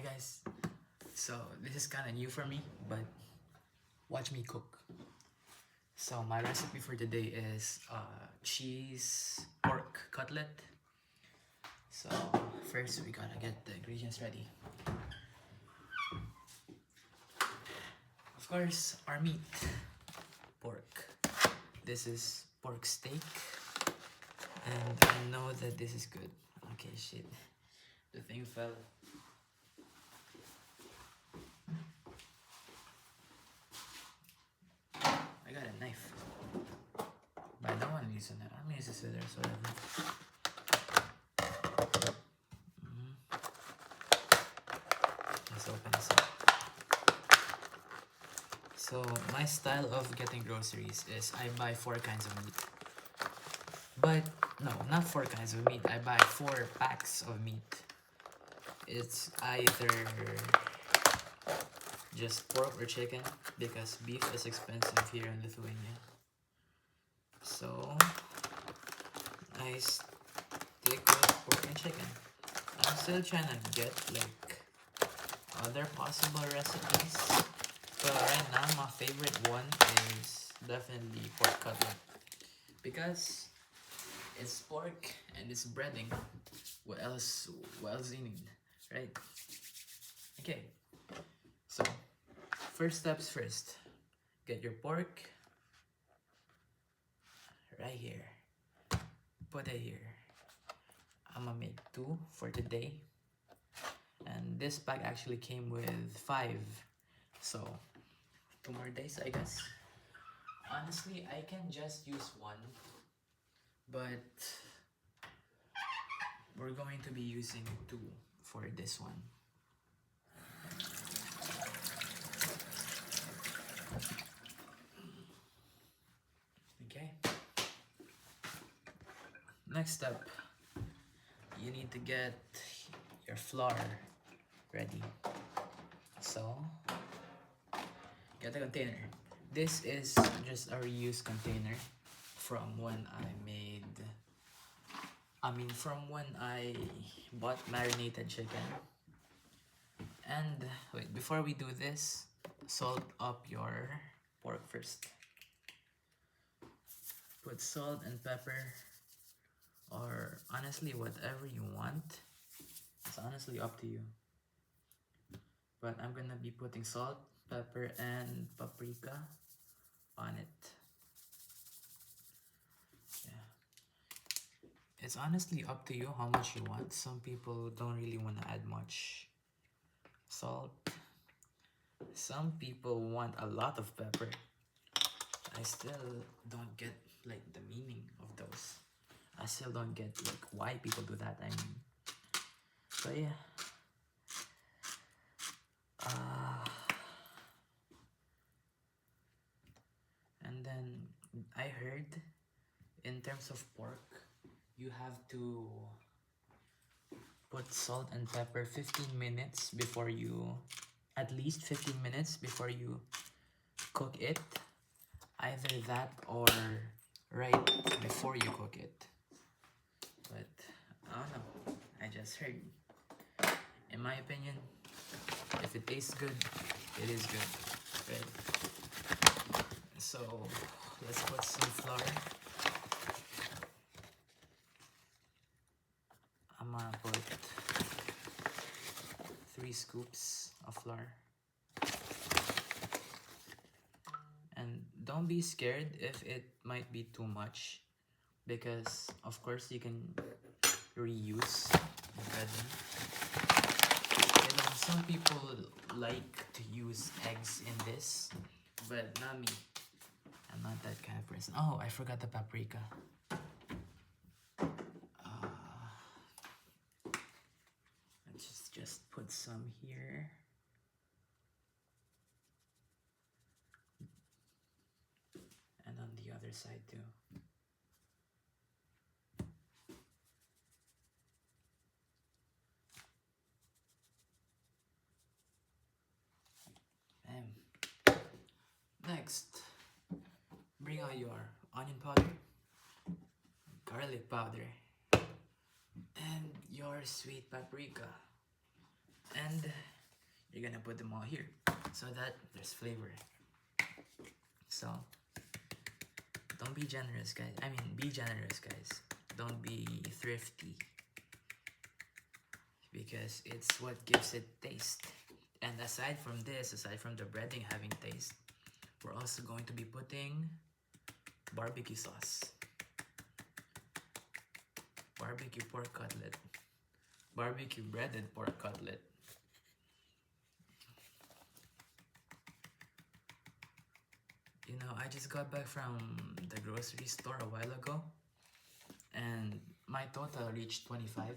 Hi guys. So this is kind of new for me, but watch me cook. So my recipe for today is cheese pork cutlet. So first we gotta get the ingredients ready. Of course, our meat, pork. This is pork steak, and I know that this is good. Okay, shit, the thing fell. I got a knife, but I don't want to use it. I'm gonna use the scissors, whatever. Let's open this up. So my style of getting groceries is I buy 4 kinds of meat. But no, not 4 kinds of meat. I buy 4 packs of meat. It's either just pork or chicken because beef is expensive here in Lithuania. So I stick with pork and chicken. I'm still trying to get like other possible recipes, but right now my favorite one is definitely pork cutlet because it's pork and it's breading. What else do you need, right? Okay, so first steps first. Get your pork right here. Put it here. I'm gonna make 2 for today. And this pack actually came with 5. So 2 more days, I guess. Honestly, I can just use 1, but we're going to be using 2 for this one. Okay. Next step, you need to get your flour ready. So, get a container. This is just a reused container from when from when I bought marinated chicken. And wait, before we do this, salt up your pork first. Put salt and pepper, or honestly whatever you want. It's honestly up to you. But I'm gonna be putting salt, pepper, and paprika on it. Yeah. It's honestly up to you how much you want. Some people don't really want to add much salt. Some people want a lot of pepper. I still don't get like the meaning of those. I still don't get like why people do that. I mean, but yeah. And then I heard in terms of pork, you have to put salt and pepper 15 minutes before you, at least 15 minutes before you cook it. Either that or right before you cook it. But I don't know, I just heard. In my opinion, if it tastes good, it is good, right? So let's put some flour. I'm gonna put 3 scoops of flour. And don't be scared if it might be too much, because of course you can reuse the breading. You know, some people like to use eggs in this, but not me. I'm not that kind of person. Oh, I forgot the paprika. Let's just put some here. And on the other side too. Next, bring out your onion powder, garlic powder, and your sweet paprika. And you're gonna put them all here so that there's flavor. So don't be generous, guys. I mean, be generous, guys. Don't be thrifty, because it's what gives it taste. And aside from this, aside from the breading having taste, we're also going to be putting barbecue sauce, barbecue pork cutlet, barbecue breaded pork cutlet. You know, I just got back from the grocery store a while ago, and my total reached 25,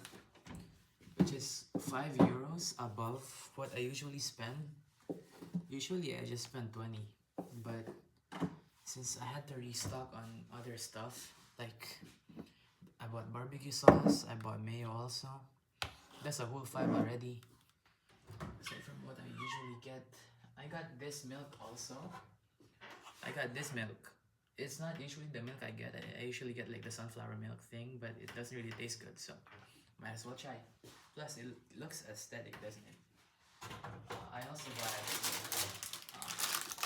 which is 5 euros above what I usually spend. Usually I just spend 20, but since I had to restock on other stuff, like I bought barbecue sauce, I bought mayo also. That's a whole 5 already. Aside from what I usually get, I got this milk also. I got this milk. It's not usually the milk I get. I usually get like the sunflower milk thing, but it doesn't really taste good, so might as well try. Plus, it looks aesthetic, doesn't it? I also got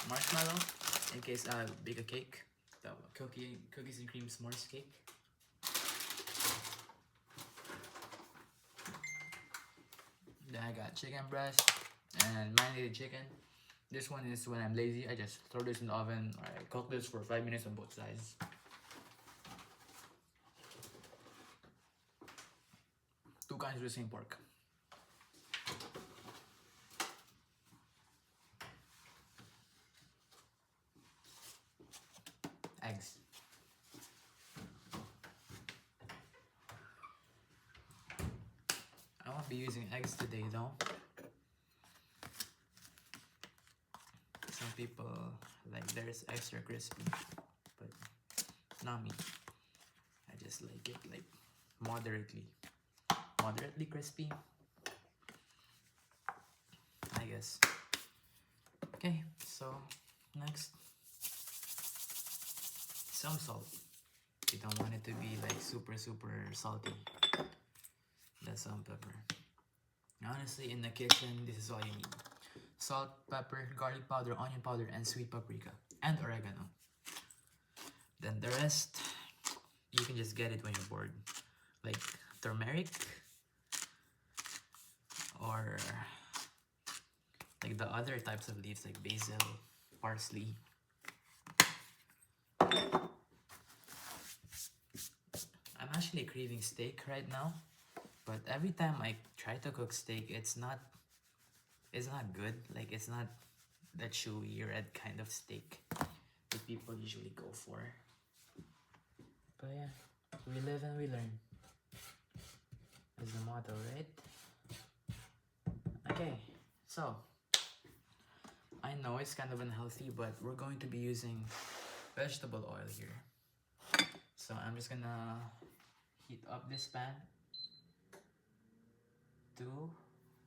marshmallow in case I bake a cake. The cookies and cream s'mores cake. Then I got chicken breast and marinated chicken. This one is when I'm lazy, I just throw this in the oven, or I cook this for 5 minutes on both sides. Two kinds of the same pork. Eggs. I won't be using eggs today though. Some people like theirs extra crispy, but not me. I just like it like moderately crispy, I guess. Okay, so next, some salt. You don't want it to be like super salty. That's some pepper. Honestly, in the kitchen, this is all you need. Salt, pepper, garlic powder, onion powder, and sweet paprika, and oregano. Then the rest, you can just get it when you're bored. Like turmeric, or like the other types of leaves like basil, parsley. I'm actually craving steak right now, but every time I try to cook steak, it's not good. Like, it's not that chewy red kind of steak that people usually go for. But yeah, we live and we learn is the motto, right? Okay, so I know it's kind of unhealthy, but we're going to be using vegetable oil here. So I'm just gonna heat up this pan to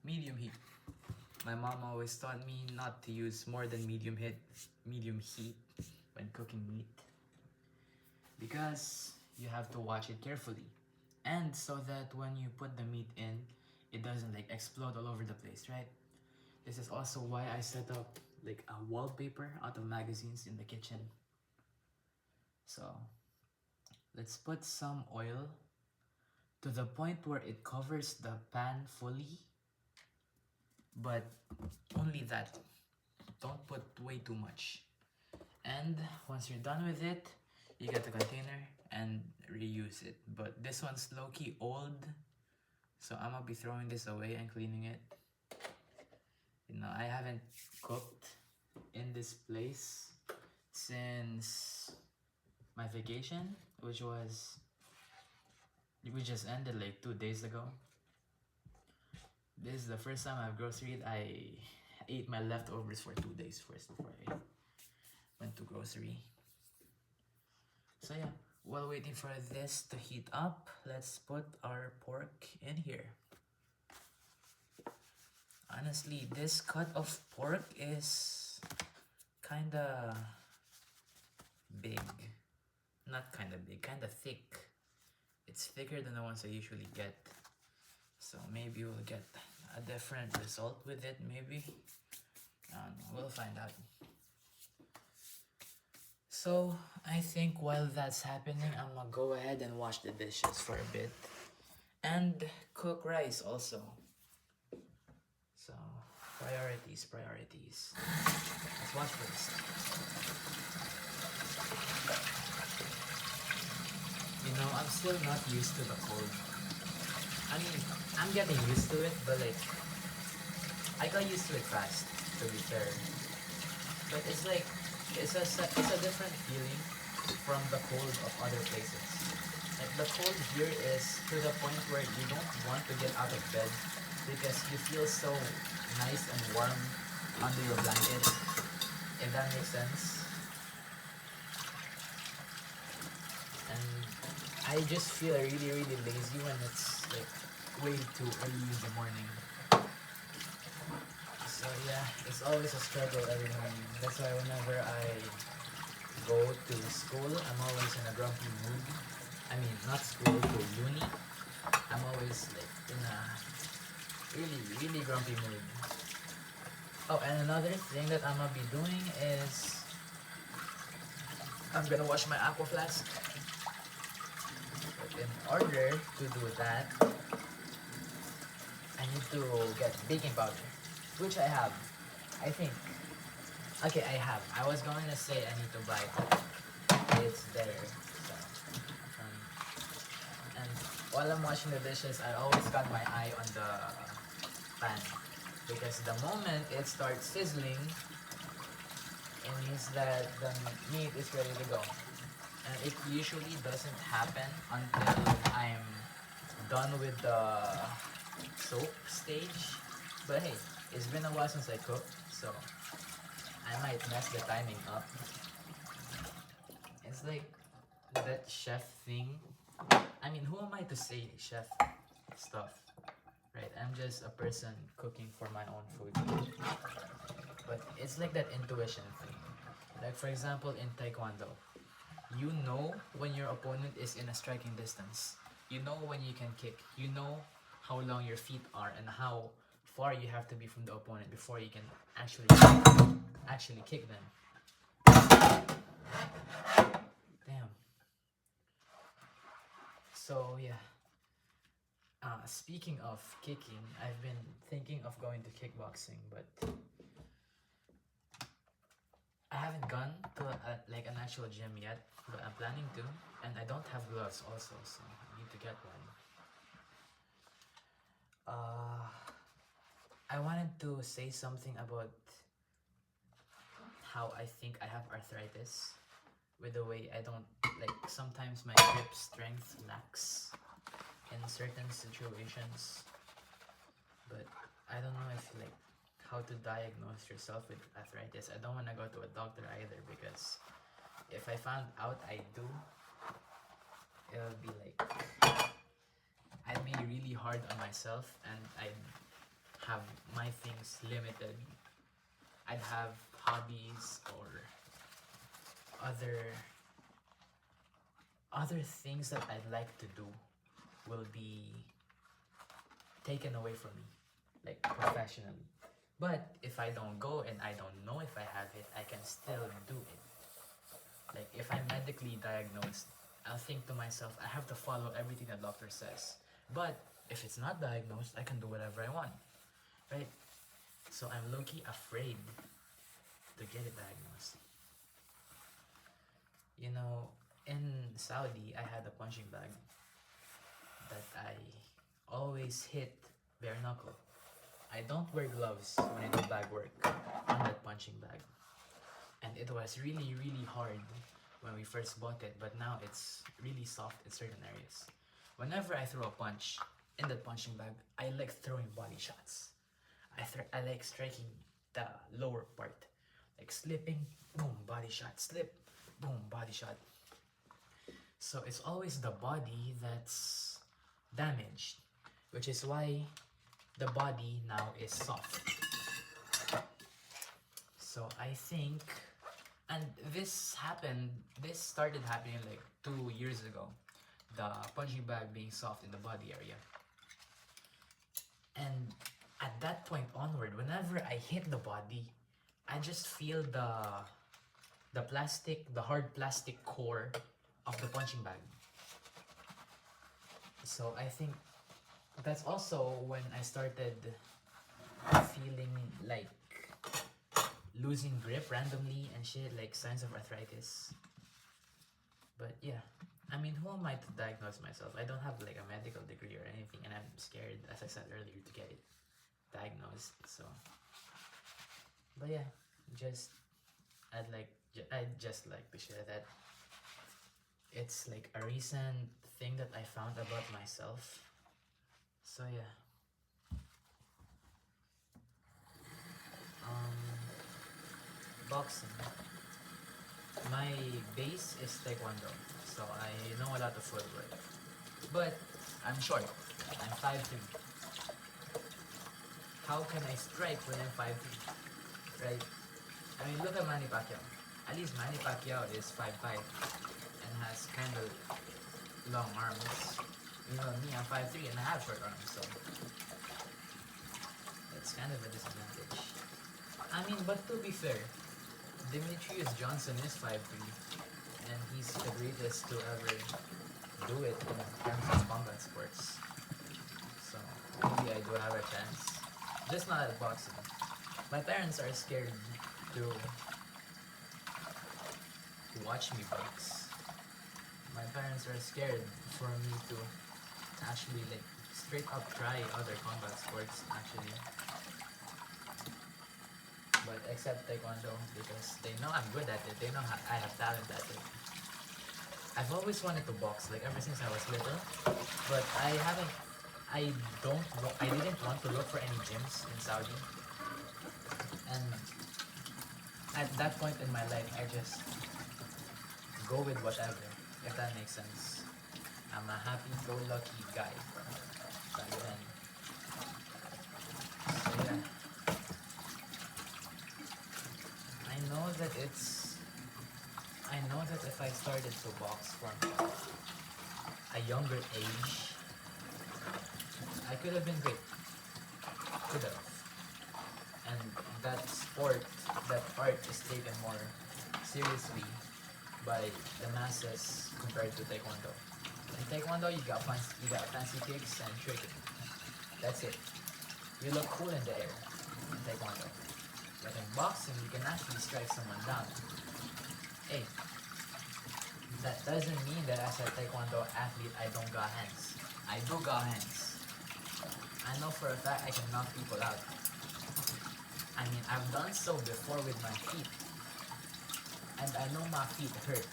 medium heat. My mom always taught me not to use more than medium heat when cooking meat, because you have to watch it carefully, and so that when you put the meat in, it doesn't like explode all over the place, right? This is also why I set up like a wallpaper out of magazines in the kitchen. So let's put some oil to the point where it covers the pan fully, but only that. Don't put way too much. And once you're done with it, you get the container and reuse it. But this one's low-key old, so I'm gonna be throwing this away and cleaning it. You know, I haven't cooked in this place since my vacation, which just ended like 2 days ago. This is the first time I've groceryed. I ate my leftovers for 2 days first before I went to grocery. So yeah, while waiting for this to heat up, let's put our pork in here. Honestly, this cut of pork is kinda big. Not kinda big, kinda thick. It's thicker than the ones I usually get. So maybe we'll get a different result with it, maybe. I don't know, we'll find out. So I think while that's happening, I'm gonna go ahead and wash the dishes for a bit and cook rice also. So priorities. Let's watch first. You know, I'm still not used to the cold. I mean, I'm getting used to it, but like, I got used to it fast, to be fair. But it's like, it's a different feeling from the cold of other places. Like, the cold here is to the point where you don't want to get out of bed because you feel so nice and warm under your blanket, if that makes sense. And I just feel really lazy when it's like way too early in the morning. So yeah, it's always a struggle every morning. That's why whenever I go to school, I'm always in a grumpy mood. I mean, not school, to uni. I'm always like in a really grumpy mood. Oh, and another thing that I'm gonna be doing is I'm gonna wash my aqua flask. But in order to do that, I need to get baking powder, which I have. I think. Okay, I have. I was going to say I need to buy it. It's there. So, um, and while I'm washing the dishes, I always got my eye on the pan. Because the moment it starts sizzling, it means that the meat is ready to go. And it usually doesn't happen until I'm done with the soap stage. But hey, it's been a while since I cooked, so I might mess the timing up. It's like that chef thing. I mean, who am I to say chef stuff? Right? I'm just a person cooking for my own food. But it's like that intuition thing. Like, for example, in Taekwondo, you know when your opponent is in a striking distance. You know when you can kick. You know how long your feet are and how far you have to be from the opponent before you can actually kick them. Damn. So yeah. Speaking of kicking, I've been thinking of going to kickboxing, but I haven't gone to like an actual gym yet, but I'm planning to, and I don't have gloves also, so I need to get one. I wanted to say something about how I think I have arthritis with the way I don't, like, sometimes my grip strength lacks in certain situations, but I don't know if like how to diagnose yourself with arthritis. I don't want to go to a doctor either because if I found out I do, it'll be like I'd be really hard on myself and I'd have my things limited. I'd have hobbies or other things that I'd like to do will be taken away from me, like professionally. But if I don't go and I don't know if I have it, I can still do it. Like if I'm medically diagnosed, I'll think to myself, I have to follow everything the doctor says. But if it's not diagnosed, I can do whatever I want, right? So I'm low-key afraid to get it diagnosed. You know, in Saudi, I had a punching bag that I always hit bare knuckle. I don't wear gloves when I do bag work on that punching bag. And it was really hard when we first bought it, but now it's really soft in certain areas. Whenever I throw a punch in that punching bag, I like throwing body shots. I like striking the lower part. Like slipping, boom, body shot, slip, boom, body shot. So it's always the body that's damaged, which is why the body now is soft. So I think, and this started happening like 2 years ago, the punching bag being soft in the body area. And at that point onward, whenever I hit the body, I just feel the hard plastic core of the punching bag. So I think that's also when I started feeling like losing grip randomly and shit, like signs of arthritis. But yeah, I mean, who am I to diagnose myself? I don't have like a medical degree or anything, and I'm scared, as I said earlier, to get it diagnosed. So, but yeah, just I'd just like to share that it's like a recent thing that I found about myself. So yeah. Boxing. My base is taekwondo, so I know a lot of footwork. But I'm short. I'm 5'3". How can I strike when I'm 5'3"? Right? I mean, look at Manny Pacquiao. At least Manny Pacquiao is 5'5" and has kind of long arms. You know, me, I'm 5'3" and I have short arms, so it's kind of a disadvantage. I mean, but to be fair, Demetrius Johnson is 5'3", and he's the greatest to ever do it in terms of combat sports. So maybe I do have a chance. Just not at boxing. My parents are scared to watch me box. My parents are scared for me to actually like straight up try other combat sports actually. But except taekwondo, because they know I'm good at it. They know I have talent at it. I've always wanted to box, like ever since I was little, but I didn't want to look for any gyms in Saudi. And at that point in my life, I just go with whatever, if that makes sense. I'm a happy-go-lucky guy back then. So yeah. I know that if I started to box from a younger age, I could have been great. Could have. And that art is taken more seriously by the masses compared to taekwondo. In taekwondo, you got fancy kicks and tricking. That's it. You look cool in the air in taekwondo. But in boxing, you can actually strike someone down. Hey, that doesn't mean that as a taekwondo athlete, I don't got hands. I do got hands. I know for a fact I can knock people out. I mean, I've done so before with my feet. And I know my feet hurt.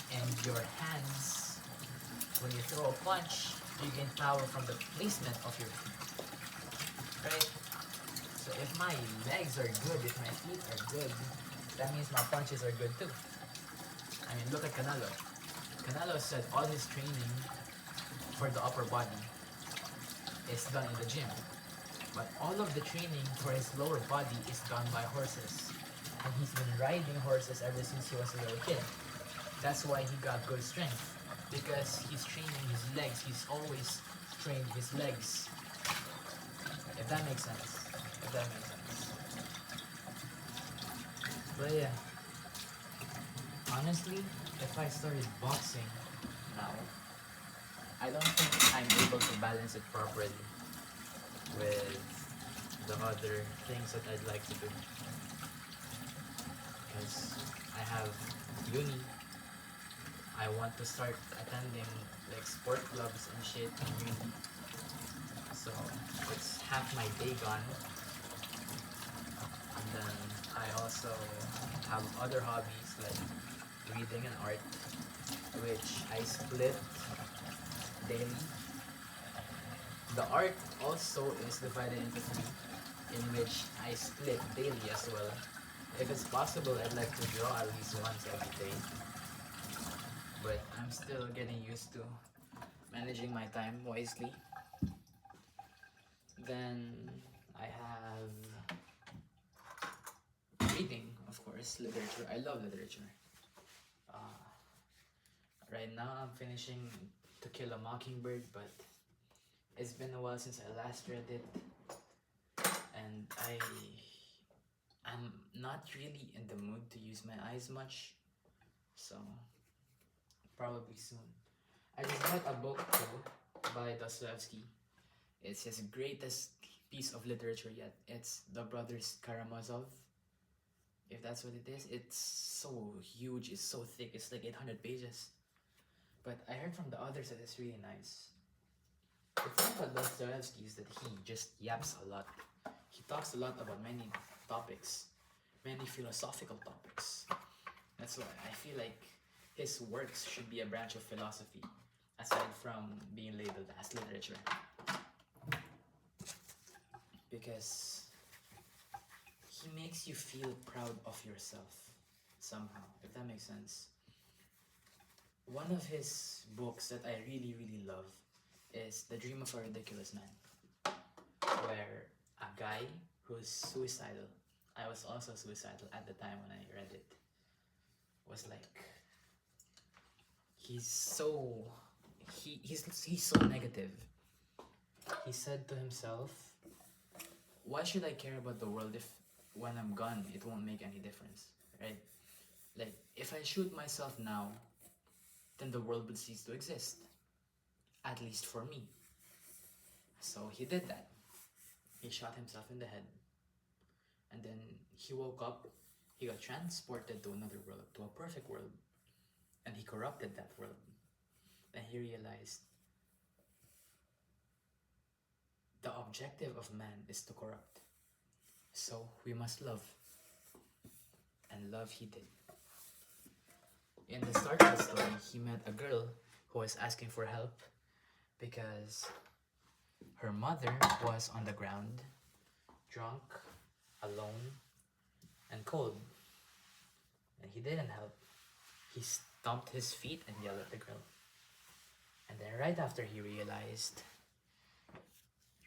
And your hands, when you throw a punch, you gain power from the placement of your feet. Right? So if my legs are good, if my feet are good, that means my punches are good too. I mean, look at Canelo. Canelo said all his training for the upper body is done in the gym. But all of the training for his lower body is done by horses. And he's been riding horses ever since he was a little kid. That's why he got good strength. Because he's training his legs. He's always trained his legs. If that makes sense. If that makes sense. But yeah. Honestly, if I started boxing now, I don't think I'm able to balance it properly with the other things that I'd like to do. Because I have uni. I want to start attending like sport clubs and shit in uni. So it's half my day gone. And then I also have other hobbies like reading and art, which I split daily. The art also is divided into three, in which I split daily as well. If it's possible, I'd like to draw at least once every day. But I'm still getting used to managing my time wisely. Then I have reading, of course, literature. I love literature. Right now I'm finishing To Kill a Mockingbird, but It's been a while since I last read it, and I'm not really in the mood to use my eyes much, so probably soon. I just bought a book too by Dostoevsky. It's his greatest piece of literature yet. It's The Brothers Karamazov. If that's what it is, it's so huge, it's so thick, it's like 800 pages. But I heard from the others that it's really nice. The thing about Dostoevsky is that he just yaps a lot. He talks a lot about many topics, many philosophical topics. That's why I feel like his works should be a branch of philosophy, aside from being labeled as literature. Because he makes you feel proud of yourself somehow, if that makes sense. One of his books that I really, really love is The Dream of a Ridiculous Man, where a guy who's suicidal, I was also suicidal at the time when I read it, was like, he's so negative. He said to himself, why should I care about the world if when I'm gone it won't make any difference, right? Like, if I shoot myself now, then the world would cease to exist, at least for me. So he did that. He shot himself in the head, and then he woke up, he got transported to another world, to a perfect world, and he corrupted that world. And he realized the objective of man is to corrupt. So we must love. And love he did. In the start of the story, he met a girl who was asking for help because her mother was on the ground, drunk, alone, and cold. And he didn't help. He stomped his feet and yelled at the girl. And then right after he realized,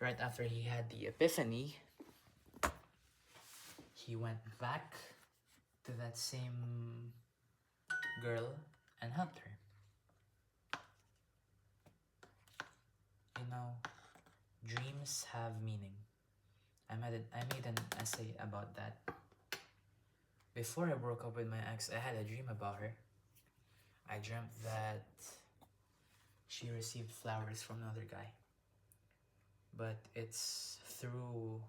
right after he had the epiphany, he went back to that same girl and helped her. You know, dreams have meaning. I made an essay about that. Before I broke up with my ex, I had a dream about her. I dreamt that she received flowers from another guy. But it's through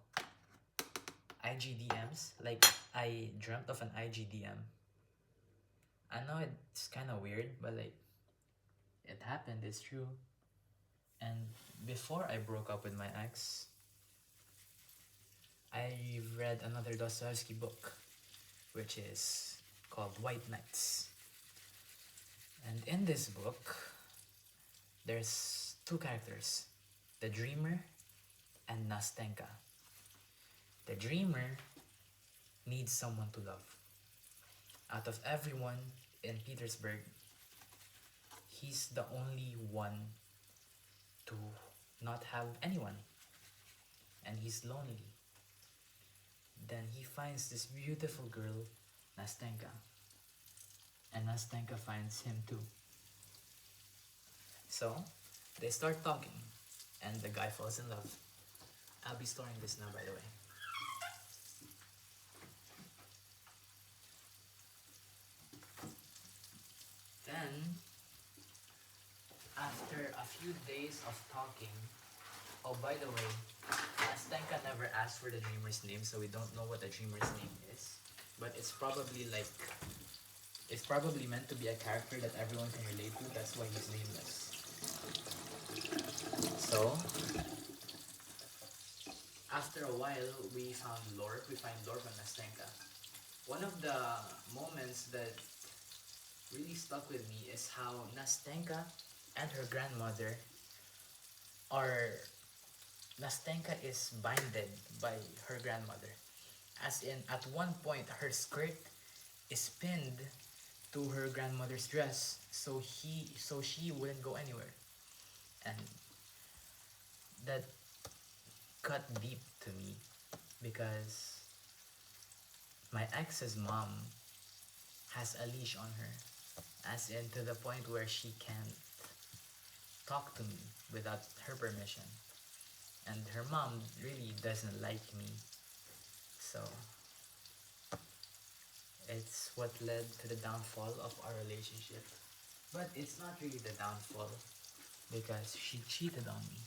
IGDMs. Like, I dreamt of an IGDM. I know it's kind of weird, but like, it happened, it's true. And before I broke up with my ex, I read another Dostoevsky book, which is called White Nights. And in this book, there's two characters, the dreamer and Nastenka. The dreamer needs someone to love. Out of everyone in Petersburg, he's the only one to not have anyone. And he's lonely. Then he finds this beautiful girl, Nastenka. And Nastenka finds him too. So, they start talking, and the guy falls in love. I'll be storing this now, by the way. Then, after a few days of talking, oh, by the way, Nastenka never asked for the dreamer's name, so we don't know what the dreamer's name is. But it's probably meant to be a character that everyone can relate to, that's why he's nameless. So, after a while, we find Lorp and Nastenka. One of the moments that really stuck with me is how Nastenka and her grandmother Nastenka is binded by her grandmother. As in, at one point, her skirt is pinned to her grandmother's dress, so she wouldn't go anywhere. And that cut deep to me because my ex's mom has a leash on her, as in to the point where she can't talk to me without her permission. and her mom really doesn't like me. So it's what led to the downfall of our relationship. But it's not really the downfall because she cheated on me.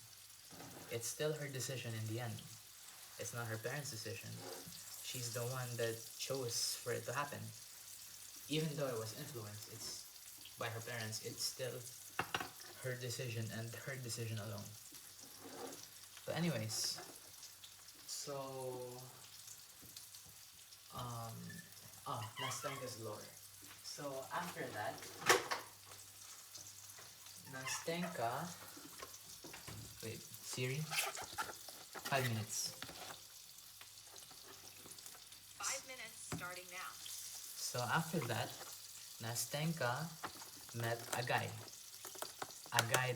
It's still her decision in the end. It's not her parents' decision. She's the one that chose for it to happen. Even though I was influenced, it's by her parents, it's still her decision and her decision alone. But anyways, so um Nastenka's lore. So after that, Nastenka, wait, Siri, 5 minutes. 5 minutes starting now. So after that, Nastenka met a guy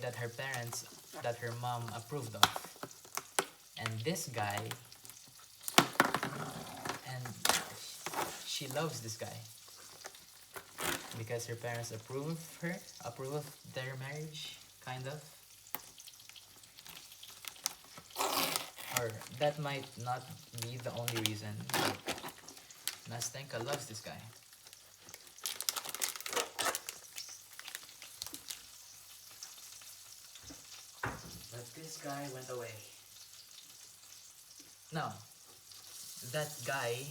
that her parents, that her mom approved of, and this guy, and she loves this guy because her parents approve of their marriage, kind of, or that might not be the only reason. But Nastenka loves this guy. But this guy went away. Now, that guy,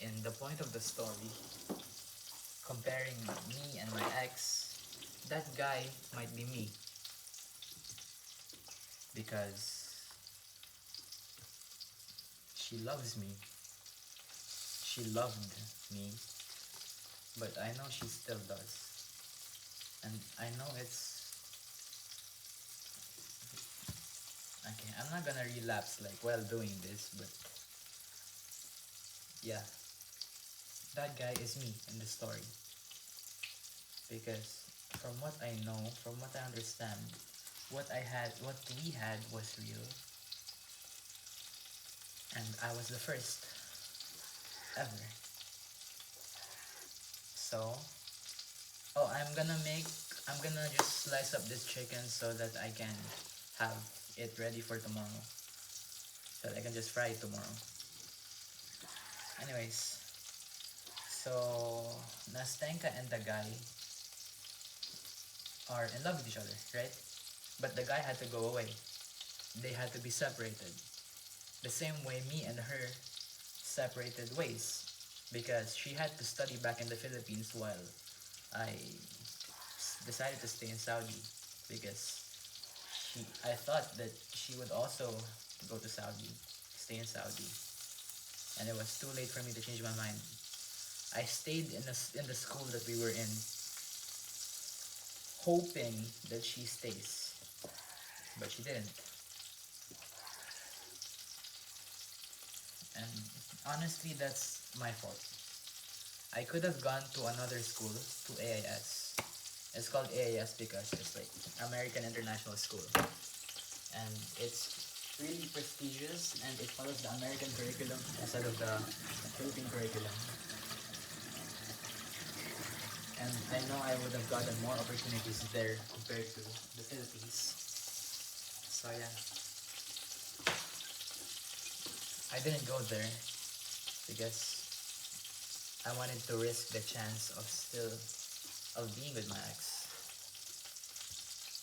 in the point of the story, comparing me and my ex, that guy might be me. Because she loves me. She loved me. But I know she still does. And I know it's... Okay, I'm not gonna relapse like while doing this, but... Yeah. That guy is me in the story. Because from what I know, from what I understand, what we had was real. And I was the first ever. So, I'm gonna just slice up this chicken so that I can have it ready for tomorrow. So that I can just fry it tomorrow. Anyways, so Nastenka and the guy are in love with each other, right? But the guy had to go away. They had to be separated. The same way me and her separated ways. Because she had to study back in the Philippines while I decided to stay in Saudi. Because I thought that she would also go to Saudi, stay in Saudi. And it was too late for me to change my mind. I stayed in the school that we were in, hoping that she stays. But she didn't. And honestly, that's my fault. I could have gone to another school, to AIS. It's called AIS because it's like American International School. And it's really prestigious and it follows the American curriculum instead of the Philippine curriculum. And I know I would have gotten more opportunities there compared to the Philippines. So yeah. I didn't go there because I wanted to risk the chance of being with my ex.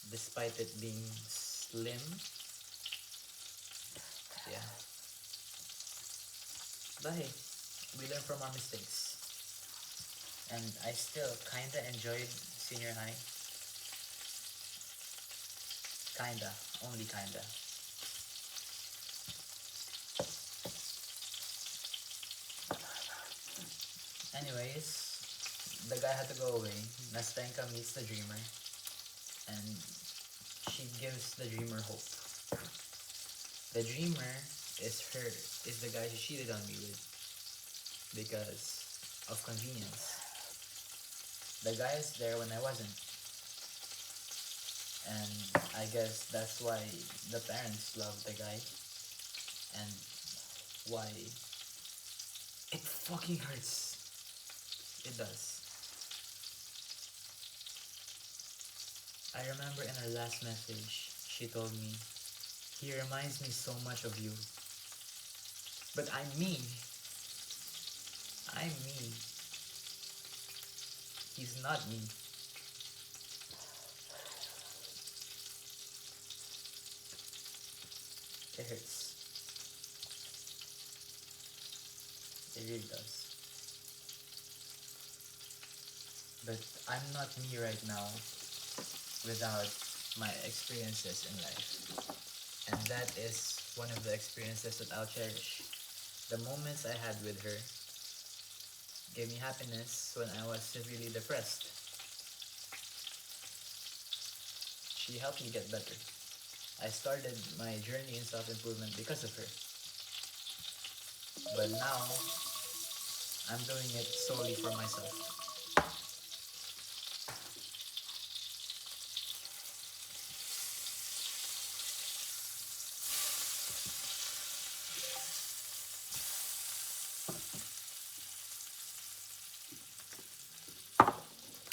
Despite it being slim. Yeah. But hey, we learn from our mistakes. And I still kinda enjoyed senior high. Kinda. Only kinda. Anyways, the guy had to go away. Nastenka meets the dreamer. And she gives the dreamer hope. The dreamer is the guy she cheated on me with. Because of convenience. The guy is there when I wasn't. And I guess that's why the parents love the guy. And why it fucking hurts. It does. I remember in her last message, she told me, He reminds me so much of you. But I'm me. I'm me. He's not me. It hurts. It really does. But I'm not me right now without my experiences in life. And that is one of the experiences that I'll cherish. The moments I had with her gave me happiness when I was severely depressed. She helped me get better. I started my journey in self-improvement because of her. But now, I'm doing it solely for myself.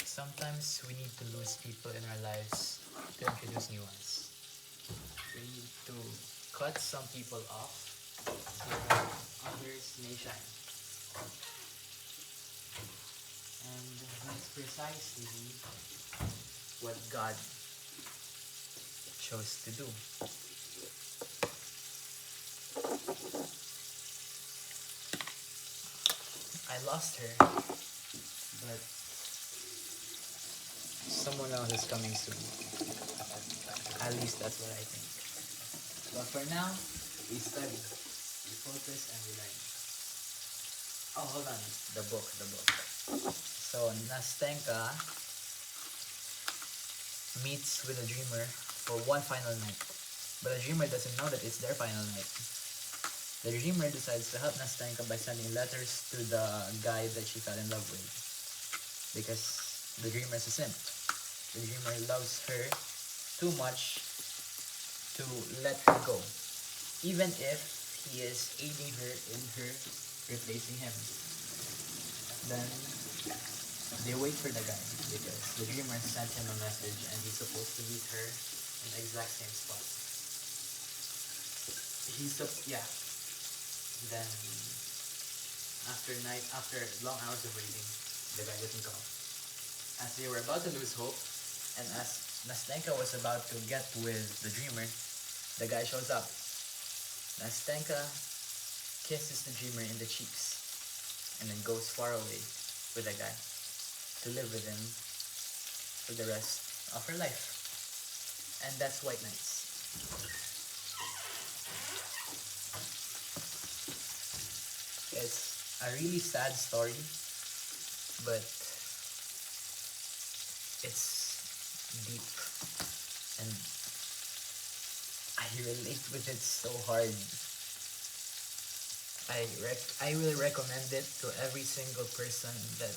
Sometimes we need to lose people in our lives to introduce new ones. We need to cut some people off so that others may shine. And that's precisely what God chose to do. I lost her, but someone else is coming soon. At least that's what I think. But for now, we study, we focus, and we learn. Oh, hold on. The book. So, Nastenka meets with a dreamer for one final night. But the dreamer doesn't know that it's their final night. The dreamer decides to help Nastenka by sending letters to the guy that she fell in love with. Because the dreamer is a simp. The dreamer loves her too much to let her go. Even if he is aiding her in her replacing him. Then they wait for the guy because the dreamer sent him a message and he's supposed to meet her in the exact same spot. Then after long hours of waiting, the guy doesn't come. As they were about to lose hope, and as Nastenka was about to get with the dreamer, the guy shows up. Nastenka kisses the dreamer in the cheeks and then goes far away with the guy to live with him for the rest of her life. And that's White Nights. It's a really sad story, but it's deep and I relate with it so hard. I will recommend it to every single person that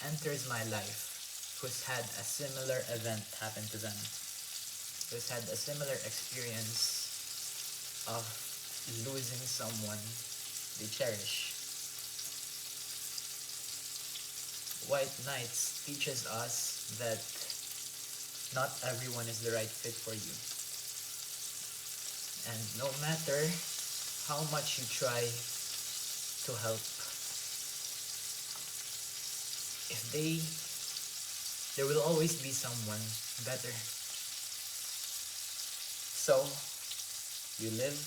enters my life who's had a similar event happen to them, who's had a similar experience of losing someone they cherish. White Nights teaches us that not everyone is the right fit for you. And no matter how much you try to help, there will always be someone better. So, you live,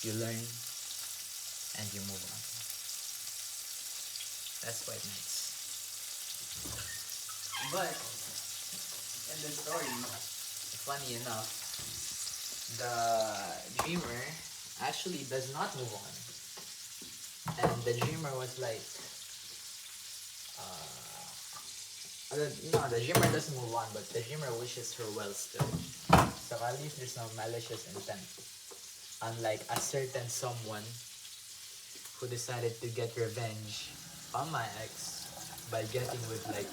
you learn, and you move on. That's White Nights. But, in the story, funny enough, the dreamer actually does not move on. And the dreamer was like, the dreamer doesn't move on, but the dreamer wishes her well still. So at least there's no malicious intent. Unlike a certain someone who decided to get revenge on my ex by getting with like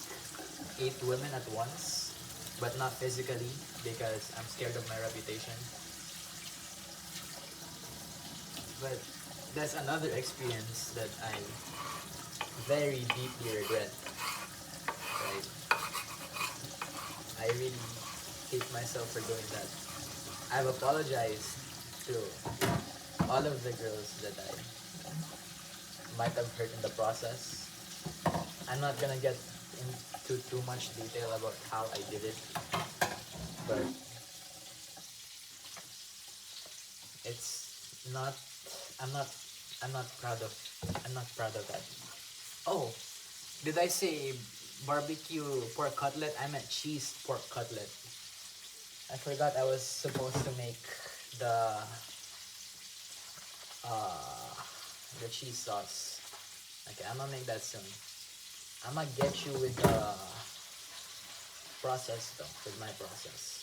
8 women at once, but not physically because I'm scared of my reputation. But that's another experience that I very deeply regret. Right? I really hate myself for doing that. I've apologized to all of the girls that I might have hurt in the process. I'm not gonna get into too much detail about how I did it, but it's not. I'm not. I'm not proud of. I'm not proud of that. Oh, did I say barbecue pork cutlet? I meant cheese pork cutlet. I forgot I was supposed to make the uh the cheese sauce. Okay, I'm gonna make that soon. I'm gonna get you with the process though, with my process.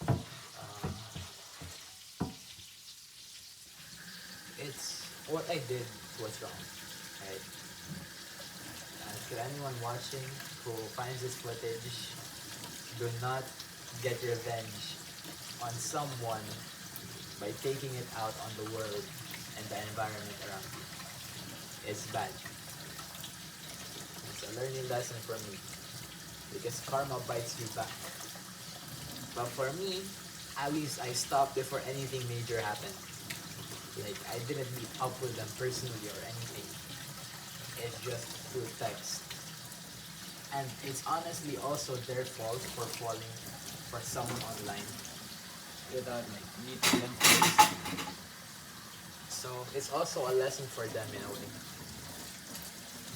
Uh, it's what I did was wrong, right? To anyone watching who finds this footage, do not get revenge on someone by taking it out on the world and the environment around you. It's bad. It's a learning lesson for me because karma bites you back. But for me, at least I stopped before anything major happened. Like I didn't meet up with them personally or anything. It's just through text. And it's honestly also their fault for falling for someone online without like meeting them first. So it's also a lesson for them in a way.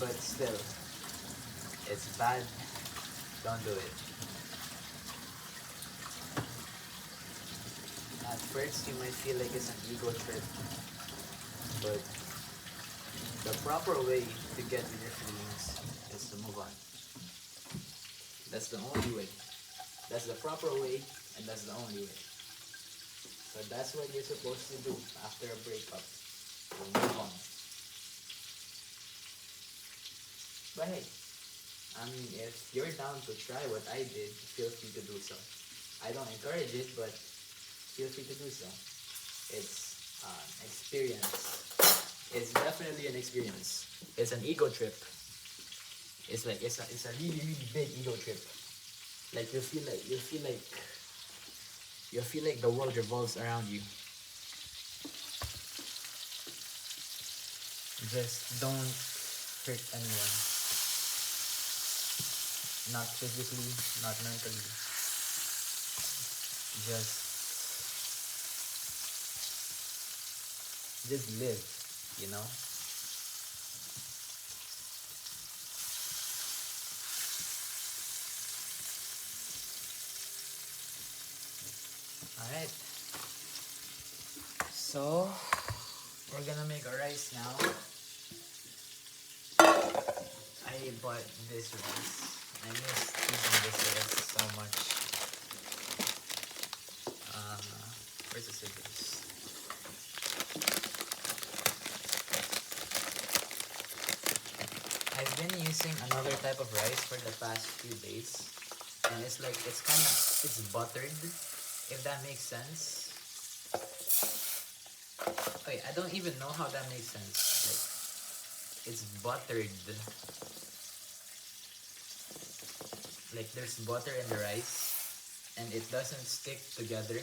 But still, it's bad. Don't do it. At first, you might feel like it's an ego trip, but the proper way to get with your feelings is to move on. That's the only way. That's the proper way, and that's the only way. So that's what you're supposed to do after a breakup. You move on. But hey, I mean, if you're down to try what I did, feel free to do so. I don't encourage it, but feel free to do so. It's an experience. It's definitely an experience. It's an ego trip. It's a really really big ego trip. Like you feel like the world revolves around you. Just don't hurt anyone. Not physically, not mentally. Just live, you know? Alright. So we're gonna make a rice now. I bought this rice. I miss eating this rice so much. Where's the scissors? I've been using another type of rice for the past few days, and it's like it's buttered, if that makes sense. Okay, I don't even know how that makes sense. Like it's buttered. Like there's butter in the rice, and it doesn't stick together.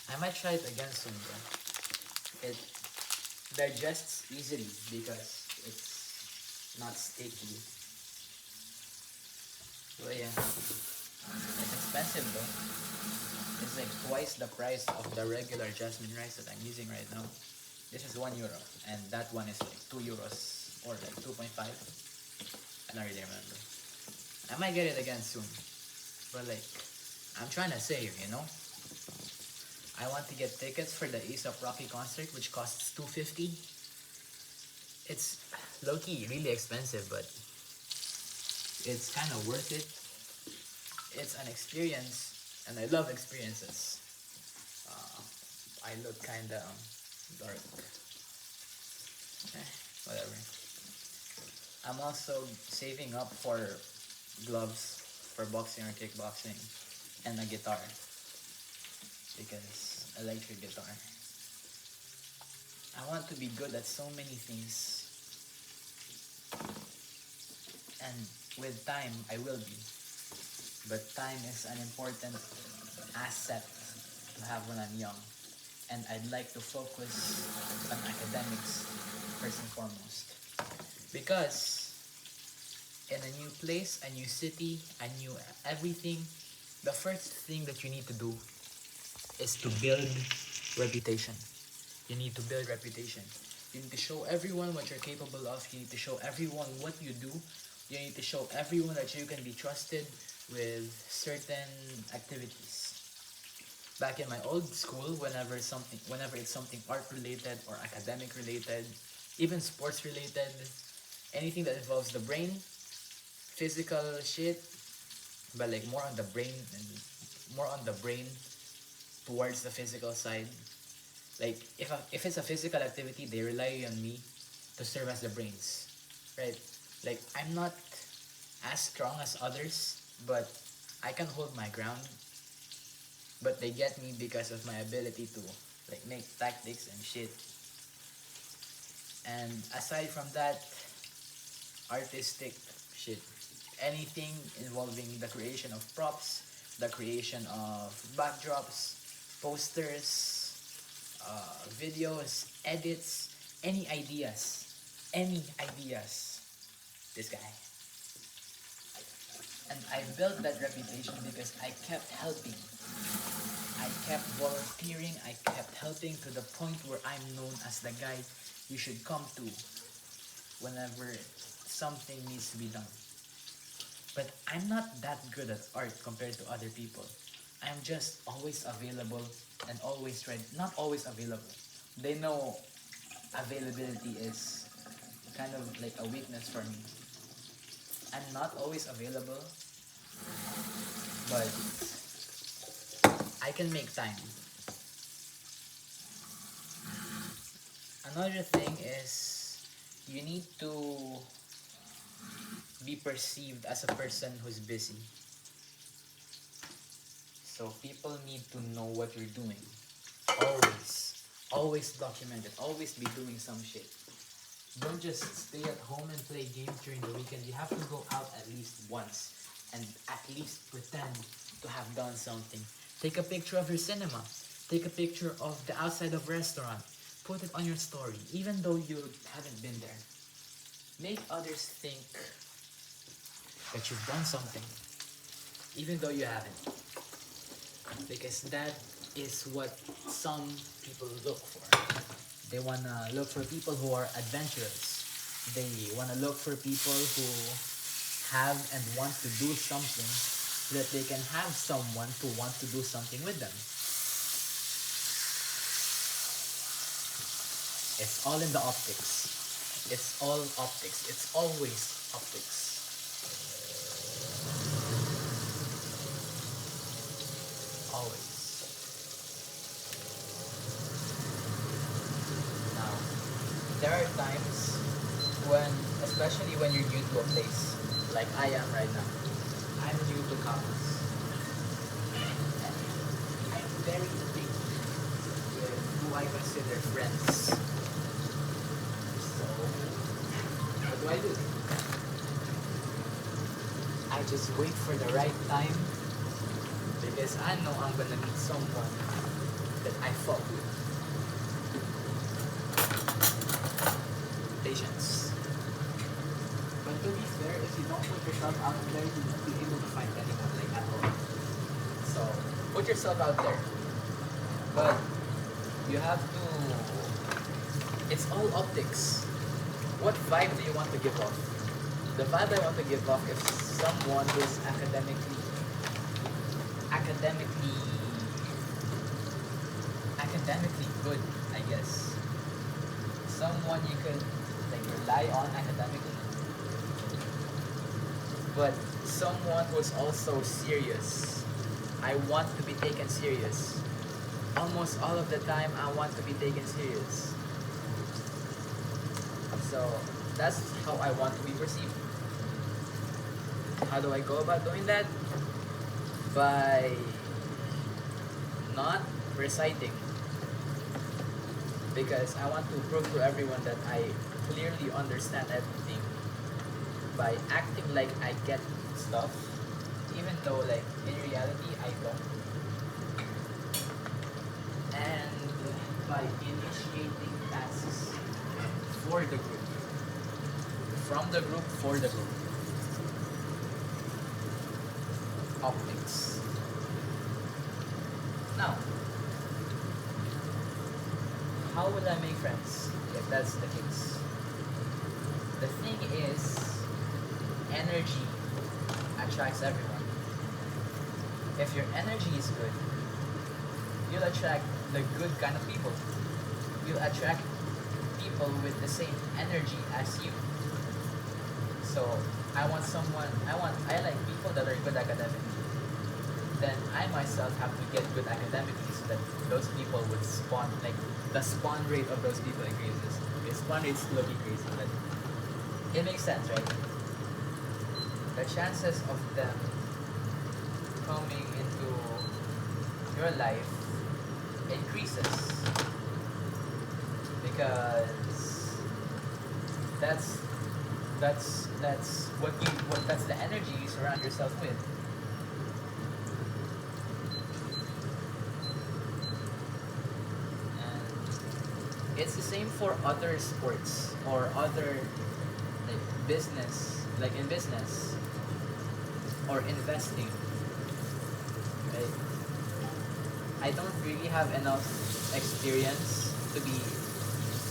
I might try it again soon, bro. It digests easily because it's not sticky. But yeah, it's expensive though. It's like twice the price of the regular jasmine rice that I'm using right now. This is €1, and that one is like €2 or like 2.5. I don't really remember. I might get it again soon, but like I'm trying to save, you know. I want to get tickets for the A$AP Rocky concert, which costs $250. It's low-key really expensive, but it's kind of worth it. It's an experience, and I love experiences. I look kind of dark. Whatever. I'm also saving up for gloves for boxing or kickboxing and a guitar because electric guitar. I want to be good at so many things, and with time I will be. But time is an important asset to have when I'm young, and I'd like to focus on academics first and foremost. Because in a new place, a new city, a new everything, the first thing that you need to do is to build reputation. You need to build reputation. You need to show everyone what you're capable of. You need to show everyone what you do. You need to show everyone that you can be trusted with certain activities. Back in my old school, whenever it's something art related or academic related, even sports related, anything that involves the brain, physical shit, but like more on the brain and more on the brain towards the physical side. Like if it's a physical activity, they rely on me to serve as the brains, right? Like I'm not as strong as others, but I can hold my ground. But they get me because of my ability to like make tactics and shit. And aside from that, artistic shit. Anything involving the creation of props, the creation of backdrops, posters, videos, edits, any ideas. Any ideas. This guy. And I built that reputation because I kept helping. I kept volunteering, I kept helping to the point where I'm known as the guy you should come to whenever something needs to be done. But I'm not that good at art compared to other people. I'm just always available and always ready. Not always available. They know availability is kind of like a weakness for me. I'm not always available, but I can make time. Another thing is you need to be perceived as a person who's busy. So people need to know what you're doing. Always. Always document it. Always be doing some shit. Don't just stay at home and play games during the weekend. You have to go out at least once and at least pretend to have done something. Take a picture of your cinema. Take a picture of the outside of a restaurant. Put it on your story, even though you haven't been there. Make others think that you've done something, even though you haven't. Because that is what some people look for. They wanna look for people who are adventurous. They wanna look for people who have and want to do something so that they can have someone to want to do something with them. It's all in the optics. It's all optics. It's always optics. Always. Now, there are times when, especially when you're new to a place, like I am right now. I'm new to campus. And I'm very picky with who I consider friends. So, what do? I just wait for the right time because I know I'm gonna meet someone that I fuck with. Patience. But to be fair, if you don't put yourself out there, you won't be able to find anyone like at all. So, put yourself out there. But you have to... It's all optics. What vibe do you want to give off? The vibe I want to give off is someone who is academically good, I guess. Someone you could like rely on academically, but someone who's also serious. I want to be taken serious. Almost all of the time, I want to be taken serious. So That's how I want to be perceived. How do I go about doing that? By not reciting, because I want to prove to everyone that I clearly understand everything, by acting like I get stuff even though like in reality I don't, and by initiating tasks for the group, from the group, for the group. Optics. Now, how will I make friends if that's the case? The thing is, energy attracts everyone. If your energy is good, you'll attract the good kind of people. You'll attract people with the same energy as you. So I like people that are good academically. Then I myself have to get good academically so that those people would spawn, like the spawn rate of those people increases. Okay, spawn rate slowly increases, but it makes sense, right? The chances of them coming into your life increases because that's the energy you surround yourself with. And it's the same for other sports or other like business, like in business or investing. Right? I don't really have enough experience to be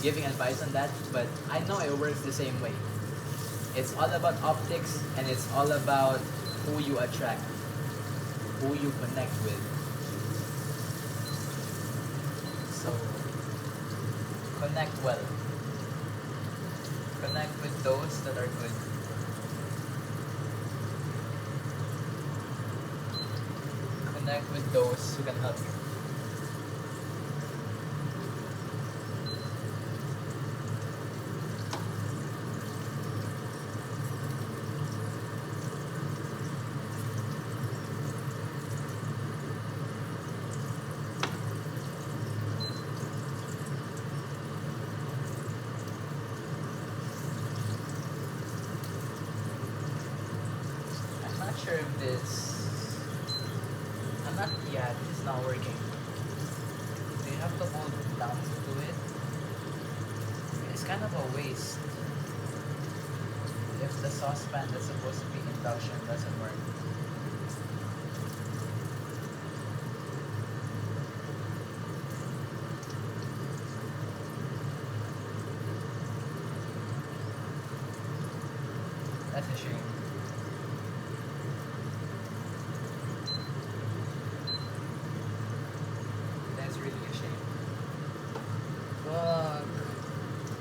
giving advice on that, but I know it works the same way. It's all about optics, and it's all about who you attract, who you connect with. So, connect well. Connect with those that are good. Connect with those who can help you. If this, this is not working. Do you have to hold it down to do it? It's kind of a waste if the saucepan that's supposed to be induction doesn't work. That's a shame.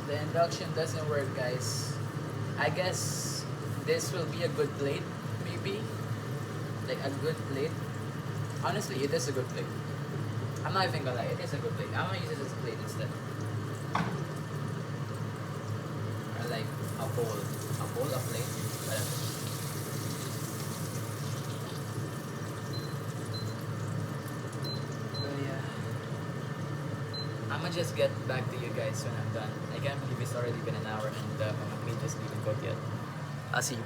The induction doesn't work, guys. I guess this will be a good plate, maybe. Like a good plate. Honestly, it is a good plate. I'm not even gonna lie, it is a good plate. I'm gonna use it as a plate instead. Or like a bowl. A bowl, a plate, whatever. I'ma just get back to you guys when I'm done. I can't believe it's already been an hour and my meat isn't even cooked yet. I'll see you.